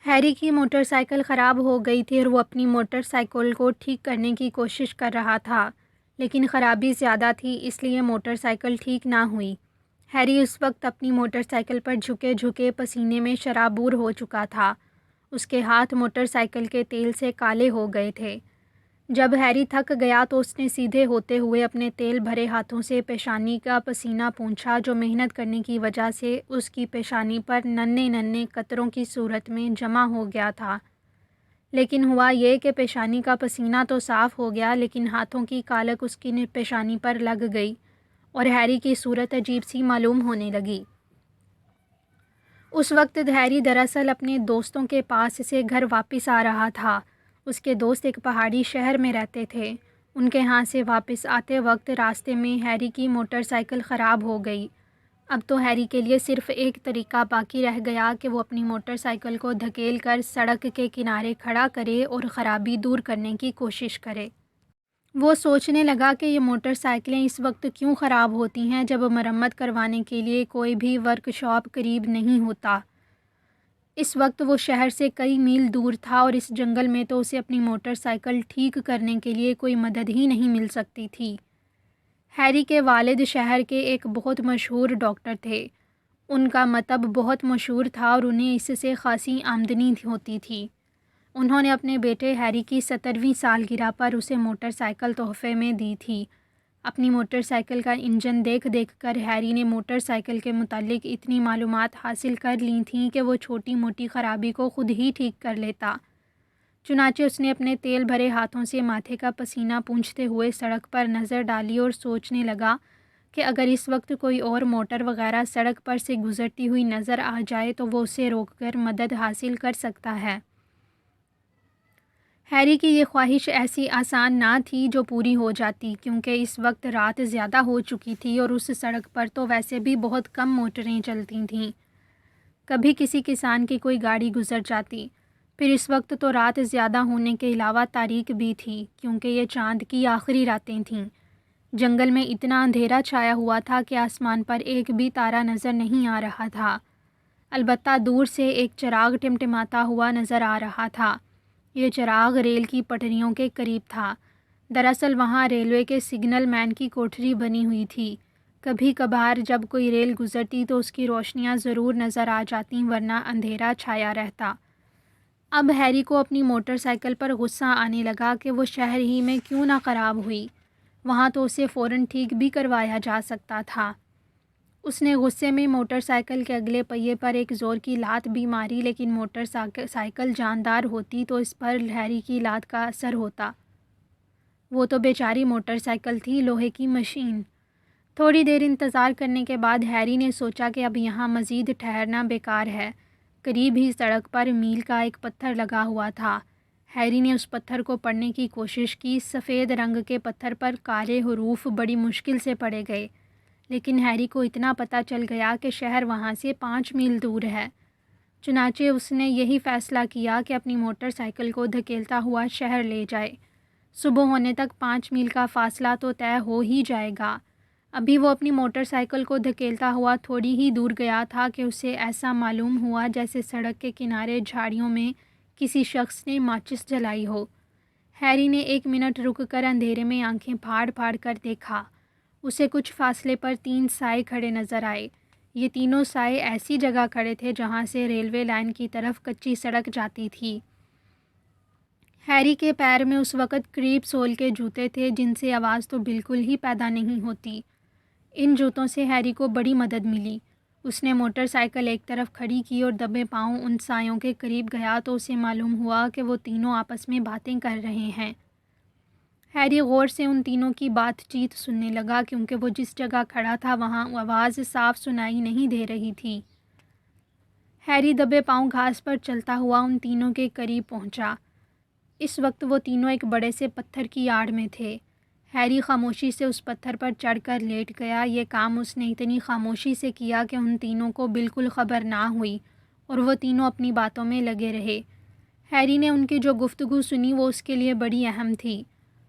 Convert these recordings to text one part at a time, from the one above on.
Harry کی motor cycle خراب ہو گئی تھی اور وہ اپنی موٹر سائیکل کو ٹھیک کرنے کی کوشش کر رہا تھا، لیکن خرابی زیادہ تھی، اس لیے موٹر سائیکل ٹھیک نہ ہوئی۔ ہیری اس وقت اپنی موٹر سائیکل پر جھکے جھکے پسینے میں شرابور ہو چکا تھا۔ اس کے ہاتھ موٹر سائیکل کے تیل سے کالے ہو گئے تھے۔ جب ہیری تھک گیا تو اس نے سیدھے ہوتے ہوئے اپنے تیل بھرے ہاتھوں سے پیشانی کا پسینہ پونچھا، جو محنت کرنے کی وجہ سے اس کی پیشانی پر ننھے ننھے قطروں کی صورت میں جمع ہو گیا تھا۔ لیکن ہوا یہ کہ پیشانی کا پسینہ تو صاف ہو گیا، لیکن ہاتھوں کی کالک اس کی پیشانی پر لگ گئی اور ہیری کی صورت عجیب سی معلوم ہونے لگی۔ اس وقت ہیری دراصل اپنے دوستوں کے پاس سے گھر واپس آ رہا تھا۔ اس کے دوست ایک پہاڑی شہر میں رہتے تھے۔ ان کے ہاں سے واپس آتے وقت راستے میں ہیری کی موٹر سائیکل خراب ہو گئی۔ اب تو ہیری کے لیے صرف ایک طریقہ باقی رہ گیا کہ وہ اپنی موٹر سائیکل کو دھکیل کر سڑک کے کنارے کھڑا کرے اور خرابی دور کرنے کی کوشش کرے۔ وہ سوچنے لگا کہ یہ موٹر سائیکلیں اس وقت کیوں خراب ہوتی ہیں جب مرمت کروانے کے لیے کوئی بھی ورک شاپ قریب نہیں ہوتا۔ اس وقت وہ شہر سے کئی میل دور تھا اور اس جنگل میں تو اسے اپنی موٹر سائیکل ٹھیک کرنے کے لیے کوئی مدد ہی نہیں مل سکتی تھی۔ ہیری کے والد شہر کے ایک بہت مشہور ڈاکٹر تھے۔ ان کا مطب بہت مشہور تھا اور انہیں اس سے خاصی آمدنی ہوتی تھی۔ انہوں نے اپنے بیٹے ہیری کی 70ویں سالگرہ پر اسے موٹر سائیکل تحفے میں دی تھی۔ اپنی موٹر سائیکل کا انجن دیکھ دیکھ کر ہیری نے موٹر سائیکل کے متعلق اتنی معلومات حاصل کر لی تھیں کہ وہ چھوٹی موٹی خرابی کو خود ہی ٹھیک کر لیتا۔ چنانچہ اس نے اپنے تیل بھرے ہاتھوں سے ماتھے کا پسینہ پونچھتے ہوئے سڑک پر نظر ڈالی اور سوچنے لگا کہ اگر اس وقت کوئی اور موٹر وغیرہ سڑک پر سے گزرتی ہوئی نظر آ جائے تو وہ اسے روک کر مدد حاصل کر سکتا ہے۔ ہیری کی یہ خواہش ایسی آسان نہ تھی جو پوری ہو جاتی، کیونکہ اس وقت رات زیادہ ہو چکی تھی اور اس سڑک پر تو ویسے بھی بہت کم موٹریں چلتی تھیں۔ کبھی کسی کسان کی کوئی گاڑی گزر جاتی۔ پھر اس وقت تو رات زیادہ ہونے کے علاوہ تاریک بھی تھی، کیونکہ یہ چاند کی آخری راتیں تھیں۔ جنگل میں اتنا اندھیرا چھایا ہوا تھا کہ آسمان پر ایک بھی تارا نظر نہیں آ رہا تھا۔ البتہ دور سے ایک چراغ ٹمٹماتا ہوا نظر آ رہا تھا۔ یہ چراغ ریل کی پٹریوں کے قریب تھا۔ دراصل وہاں ریلوے کے سگنل مین کی کوٹھری بنی ہوئی تھی۔ کبھی کبھار جب کوئی ریل گزرتی تو اس کی روشنیاں ضرور نظر آ جاتیں، ورنہ اندھیرا چھایا رہتا۔ اب ہیری کو اپنی موٹر سائیکل پر غصہ آنے لگا کہ وہ شہر ہی میں کیوں نہ خراب ہوئی، وہاں تو اسے فوراً ٹھیک بھی کروایا جا سکتا تھا۔ اس نے غصے میں موٹر سائیکل کے اگلے پہیے پر ایک زور کی لات بھی ماری، لیکن موٹر سائیکل جاندار ہوتی تو اس پر ہیری کی لات کا اثر ہوتا۔ وہ تو بیچاری موٹر سائیکل تھی، لوہے کی مشین۔ تھوڑی دیر انتظار کرنے کے بعد ہیری نے سوچا کہ اب یہاں مزید ٹھہرنا بیکار ہے۔ قریب ہی سڑک پر میل کا ایک پتھر لگا ہوا تھا۔ ہیری نے اس پتھر کو پڑھنے کی کوشش کی۔ سفید رنگ کے پتھر پر کالے حروف بڑی مشکل سے پڑھے گئے، لیکن ہیری کو اتنا پتہ چل گیا کہ شہر وہاں سے 5 میل دور ہے۔ چنانچہ اس نے یہی فیصلہ کیا کہ اپنی موٹر سائیکل کو دھکیلتا ہوا شہر لے جائے۔ صبح ہونے تک 5 میل کا فاصلہ تو طے ہو ہی جائے گا۔ ابھی وہ اپنی موٹر سائیکل کو دھکیلتا ہوا تھوڑی ہی دور گیا تھا کہ اسے ایسا معلوم ہوا جیسے سڑک کے کنارے جھاڑیوں میں کسی شخص نے ماچس جلائی ہو۔ ہیری نے 1 منٹ رک کر اندھیرے میں آنکھیں پھاڑ پھاڑ کر دیکھا۔ اسے کچھ فاصلے پر 3 سائے کھڑے نظر آئے۔ یہ تینوں سائے ایسی جگہ کھڑے تھے جہاں سے ریلوے لائن کی طرف کچی سڑک جاتی تھی۔ ہیری کے پیر میں اس وقت کریپ سول کے جوتے تھے، جن سے آواز تو بالکل ہی پیدا نہیں ہوتی۔ ان جوتوں سے ہیری کو بڑی مدد ملی۔ اس نے موٹر سائیکل ایک طرف کھڑی کی اور دبے پاؤں ان سایوں کے قریب گیا تو اسے معلوم ہوا کہ وہ تینوں آپس میں باتیں کر رہے ہیں۔ ہیری غور سے ان تینوں کی بات چیت سننے لگا، کیونکہ وہ جس جگہ کھڑا تھا وہاں آواز صاف سنائی نہیں دے رہی تھی۔ ہیری دبے پاؤں گھاس پر چلتا ہوا ان تینوں کے قریب پہنچا۔ اس وقت وہ تینوں ایک بڑے سے پتھر کی آڑ میں تھے۔ ہیری خاموشی سے اس پتھر پر چڑھ کر لیٹ گیا۔ یہ کام اس نے اتنی خاموشی سے کیا کہ ان تینوں کو بالکل خبر نہ ہوئی اور وہ تینوں اپنی باتوں میں لگے رہے۔ ہیری نے ان کی جو گفتگو سنی وہ اس کے لیے بڑی اہم تھی۔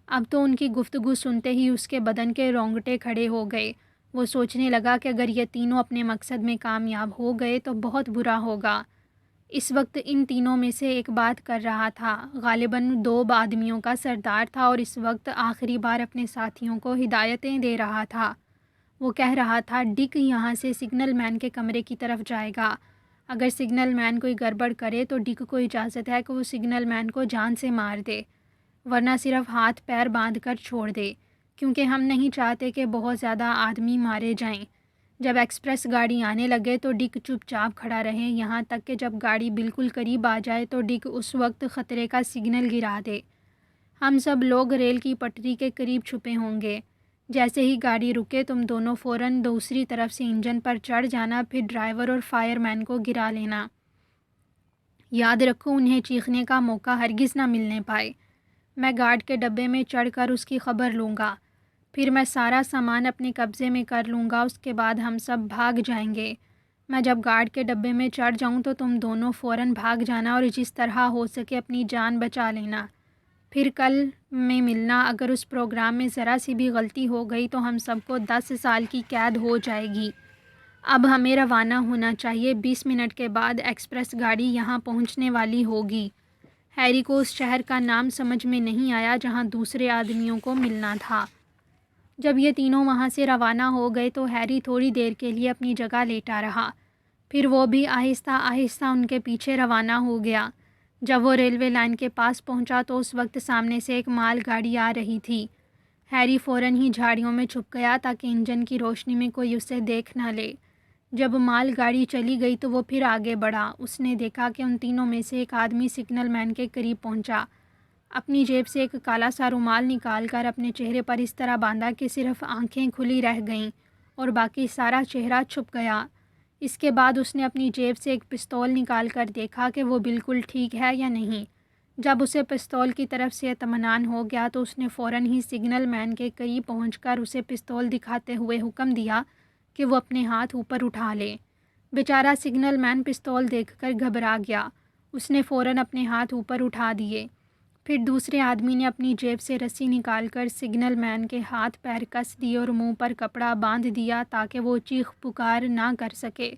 اب تو ان کی گفتگو سنتے ہی اس کے بدن کے رونگٹے کھڑے ہو گئے۔ وہ سوچنے لگا کہ اگر یہ تینوں اپنے مقصد میں کامیاب ہو گئے تو بہت برا ہوگا۔ اس وقت ان تینوں میں سے ایک بات کر رہا تھا، غالباً 2 آدمیوں کا سردار تھا، اور اس وقت آخری بار اپنے ساتھیوں کو ہدایتیں دے رہا تھا۔ وہ کہہ رہا تھا، ڈک یہاں سے سگنل مین کے کمرے کی طرف جائے گا۔ اگر سگنل مین کوئی گڑبڑ کرے تو ڈک کو اجازت ہے کہ وہ سگنل مین کو جان سے مار دے، ورنہ صرف ہاتھ پیر باندھ کر چھوڑ دے، کیونکہ ہم نہیں چاہتے کہ بہت زیادہ آدمی مارے جائیں۔ جب ایکسپریس گاڑی آنے لگے تو ڈک چپ چاپ کھڑا رہے، یہاں تک کہ جب گاڑی بالکل قریب آ جائے تو ڈک اس وقت خطرے کا سگنل گرا دے۔ ہم سب لوگ ریل کی پٹری کے قریب چھپے ہوں گے۔ جیسے ہی گاڑی رکے تم دونوں فوراً دوسری طرف سے انجن پر چڑھ جانا، پھر ڈرائیور اور فائر مین کو گرا لینا۔ یاد رکھو انہیں چیخنے کا موقع ہرگز نہ ملنے پائے۔ میں گارڈ کے ڈبے میں چڑھ کر اس کی خبر لوں گا، پھر میں سارا سامان اپنے قبضے میں کر لوں گا، اس کے بعد ہم سب بھاگ جائیں گے۔ میں جب گارڈ کے ڈبے میں چڑھ جاؤں تو تم دونوں فوراً بھاگ جانا اور جس طرح ہو سکے اپنی جان بچا لینا۔ پھر کل میں ملنا۔ اگر اس پروگرام میں ذرا سی بھی غلطی ہو گئی تو ہم سب کو 10 سال کی قید ہو جائے گی۔ اب ہمیں روانہ ہونا چاہیے، 20 منٹ کے بعد ایکسپریس گاڑی یہاں پہنچنے والی ہوگی۔ ہیری کو اس شہر کا نام سمجھ میں نہیں آیا جہاں دوسرے آدمیوں کو ملنا تھا۔ جب یہ تینوں وہاں سے روانہ ہو گئے تو ہیری تھوڑی دیر کے لیے اپنی جگہ لیٹا رہا، پھر وہ بھی آہستہ آہستہ ان کے پیچھے روانہ ہو گیا۔ جب وہ ریلوے لائن کے پاس پہنچا تو اس وقت سامنے سے ایک مال گاڑی آ رہی تھی۔ ہیری فوراً ہی جھاڑیوں میں چھپ گیا تاکہ انجن کی روشنی میں کوئی اسے دیکھ نہ لے۔ جب مال گاڑی چلی گئی تو وہ پھر آگے بڑھا۔ اس نے دیکھا کہ ان تینوں میں سے ایک آدمی سگنل مین کے قریب پہنچا، اپنی جیب سے ایک کالا سا رومال نکال کر اپنے چہرے پر اس طرح باندھا کہ صرف آنکھیں کھلی رہ گئیں اور باقی سارا چہرہ چھپ گیا۔ اس کے بعد اس نے اپنی جیب سے ایک پستول نکال کر دیکھا کہ وہ بالکل ٹھیک ہے یا نہیں۔ جب اسے پستول کی طرف سے اطمینان ہو گیا تو اس نے فوراً ہی سگنل مین کے قریب پہنچ کر اسے پستول دکھاتے ہوئے حکم دیا کہ وہ اپنے ہاتھ اوپر اٹھا لے۔ بیچارہ سگنل مین پستول دیکھ کر گھبرا گیا۔ اس نے فوراً اپنے ہاتھ اوپر اٹھا دیے۔ پھر دوسرے آدمی نے اپنی جیب سے رسی نکال کر سگنل مین کے ہاتھ پیر کس دیے اور منہ پر کپڑا باندھ دیا تاکہ وہ چیخ پکار نہ کر سکے۔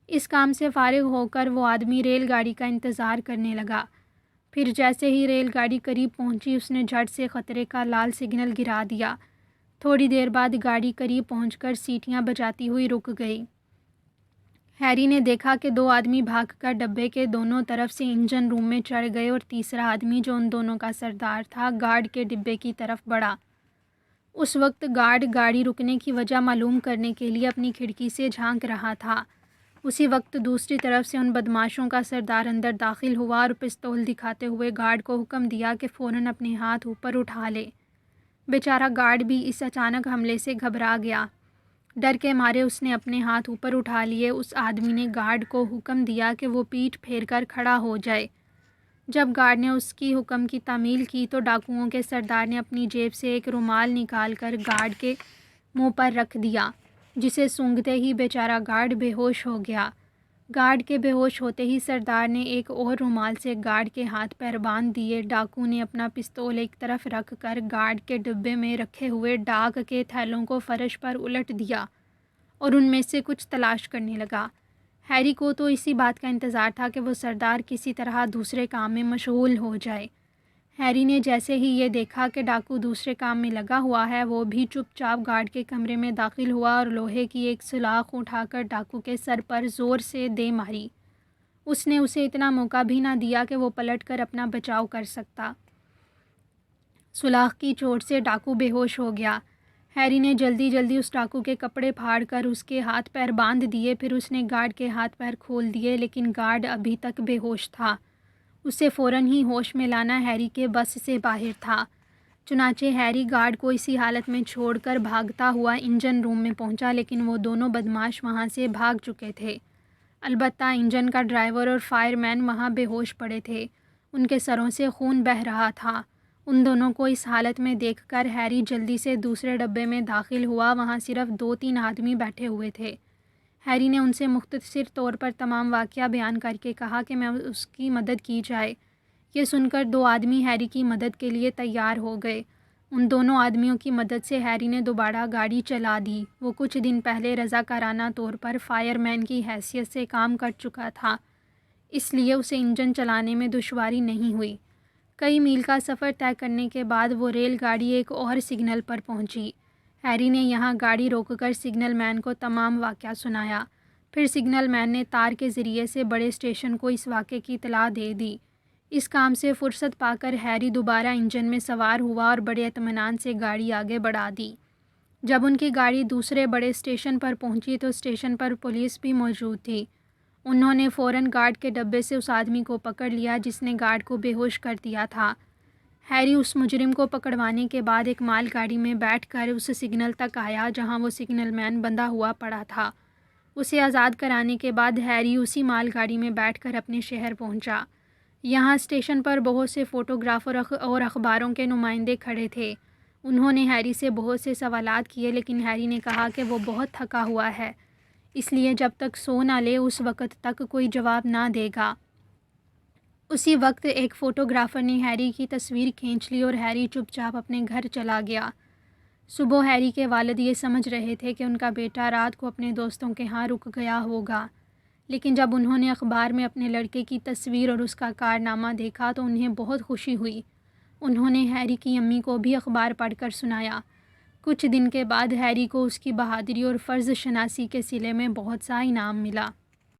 اس کام سے فارغ ہو کر وہ آدمی ریل گاڑی کا انتظار کرنے لگا۔ پھر جیسے ہی ریل گاڑی قریب پہنچی اس نے جھٹ سے خطرے کا لال سگنل گرا دیا۔ تھوڑی دیر بعد گاڑی قریب پہنچ کر سیٹیاں بجاتی ہوئی رک گئی۔ ہیری نے دیکھا کہ 2 آدمی بھاگ کر ڈبے کے دونوں طرف سے انجن روم میں چڑھ گئے اور تیسرا آدمی جو ان دونوں کا سردار تھا گارڈ کے ڈبے کی طرف بڑھا۔ اس وقت گارڈ گاڑی رکنے کی وجہ معلوم کرنے کے لیے اپنی کھڑکی سے جھانک رہا تھا۔ اسی وقت دوسری طرف سے ان بدماشوں کا سردار اندر داخل ہوا اور پستول دکھاتے ہوئے گارڈ کو حکم دیا کہ فوراً اپنے ہاتھ اوپر اٹھا لے۔ بیچارہ گارڈ بھی اس اچانک حملے سے گھبرا گیا۔ ڈر کے مارے اس نے اپنے ہاتھ اوپر اٹھا لیے۔ اس آدمی نے گارڈ کو حکم دیا کہ وہ پیٹھ پھیر کر کھڑا ہو جائے۔ جب گارڈ نے اس کی حکم کی تعمیل کی تو ڈاکوؤں کے سردار نے اپنی جیب سے ایک رومال نکال کر گارڈ کے منہ پر رکھ دیا، جسے سونگھتے ہی بیچارہ گارڈ بے ہوش ہو گیا۔ گارڈ کے بے ہوش ہوتے ہی سردار نے ایک اور رومال سے گارڈ کے ہاتھ پیر باندھ دیے۔ ڈاکو نے اپنا پستول ایک طرف رکھ کر گارڈ کے ڈبے میں رکھے ہوئے ڈاک کے تھیلوں کو فرش پر الٹ دیا اور ان میں سے کچھ تلاش کرنے لگا۔ ہیری کو تو اسی بات کا انتظار تھا کہ وہ سردار کسی طرح دوسرے کام میں مشغول ہو جائے۔ ہیری نے جیسے ہی یہ دیکھا کہ ڈاکو دوسرے کام میں لگا ہوا ہے، وہ بھی چپ چاپ گارڈ کے کمرے میں داخل ہوا اور لوہے کی ایک سلاخ اٹھا کر ڈاکو کے سر پر زور سے دے ماری۔ اس نے اسے اتنا موقع بھی نہ دیا کہ وہ پلٹ کر اپنا بچاؤ کر سکتا۔ سلاخ کی چوٹ سے ڈاکو بے ہوش ہو گیا۔ ہیری نے جلدی جلدی اس ڈاکو کے کپڑے پھاڑ کر اس کے ہاتھ پیر باندھ دیے، پھر اس نے گارڈ کے ہاتھ پیر کھول دیے، لیکن گارڈ ابھی تک بے ہوش تھا۔ اسے فوراً ہی ہوش میں لانا ہیری کے بس سے باہر تھا۔ چنانچہ ہیری گارڈ کو اسی حالت میں چھوڑ کر بھاگتا ہوا انجن روم میں پہنچا، لیکن وہ دونوں بدماش وہاں سے بھاگ چکے تھے۔ البتہ انجن کا ڈرائیور اور فائر مین وہاں بے ہوش پڑے تھے، ان کے سروں سے خون بہہ رہا تھا۔ ان دونوں کو اس حالت میں دیکھ کر ہیری جلدی سے دوسرے ڈبے میں داخل ہوا۔ وہاں صرف 2-3 آدمی بیٹھے ہوئے تھے۔ ہیری نے ان سے مختصر طور پر تمام واقعہ بیان کر کے کہا کہ میں اس کی مدد کی جائے۔ یہ سن کر 2 آدمی ہیری کی مدد کے لیے تیار ہو گئے۔ ان دونوں آدمیوں کی مدد سے ہیری نے دوبارہ گاڑی چلا دی۔ وہ کچھ دن پہلے رضاکارانہ طور پر فائر مین کی حیثیت سے کام کر چکا تھا، اس لیے اسے انجن چلانے میں دشواری نہیں ہوئی۔ کئی میل کا سفر طے کرنے کے بعد وہ ریل گاڑی ایک اور سگنل پر پہنچی۔ ہیری نے یہاں گاڑی روک کر سگنل مین کو تمام واقعہ سنایا۔ پھر سگنل مین نے تار کے ذریعے سے بڑے اسٹیشن کو اس واقعے کی اطلاع دے دی۔ اس کام سے فرصت پا کر ہیری دوبارہ انجن میں سوار ہوا اور بڑے اطمینان سے گاڑی آگے بڑھا دی۔ جب ان کی گاڑی دوسرے بڑے اسٹیشن پر پہنچی تو اسٹیشن پر پولیس بھی موجود تھی۔ انہوں نے فوراً گارڈ کے ڈبے سے اس آدمی کو پکڑ لیا جس نے گارڈ کو بے ہوش کر دیا تھا۔ ہیری اس مجرم کو پکڑوانے کے بعد ایک مال گاڑی میں بیٹھ کر اس سگنل تک آیا جہاں وہ سگنل مین بندھا ہوا پڑا تھا۔ اسے آزاد کرانے کے بعد ہیری اسی مال گاڑی میں بیٹھ کر اپنے شہر پہنچا۔ یہاں اسٹیشن پر بہت سے فوٹوگرافر اور اخباروں کے نمائندے کھڑے تھے۔ انہوں نے ہیری سے بہت سے سوالات کیے لیکن ہیری نے کہا کہ وہ بہت تھکا ہوا ہے، اس لیے جب تک سو نہ لے اس وقت تک کوئی جواب نہ دے گا۔ اسی وقت ایک فوٹوگرافر نے ہیری کی تصویر کھینچ لی اور ہیری چپ چاپ اپنے گھر چلا گیا۔ صبح ہیری کے والد یہ سمجھ رہے تھے کہ ان کا بیٹا رات کو اپنے دوستوں کے ہاں رک گیا ہوگا، لیکن جب انہوں نے اخبار میں اپنے لڑکے کی تصویر اور اس کا کارنامہ دیکھا تو انہیں بہت خوشی ہوئی۔ انہوں نے ہیری کی امی کو بھی اخبار پڑھ کر سنایا۔ کچھ دن کے بعد ہیری کو اس کی بہادری اور فرض شناسی کے صلے میں بہت سا انعام ملا۔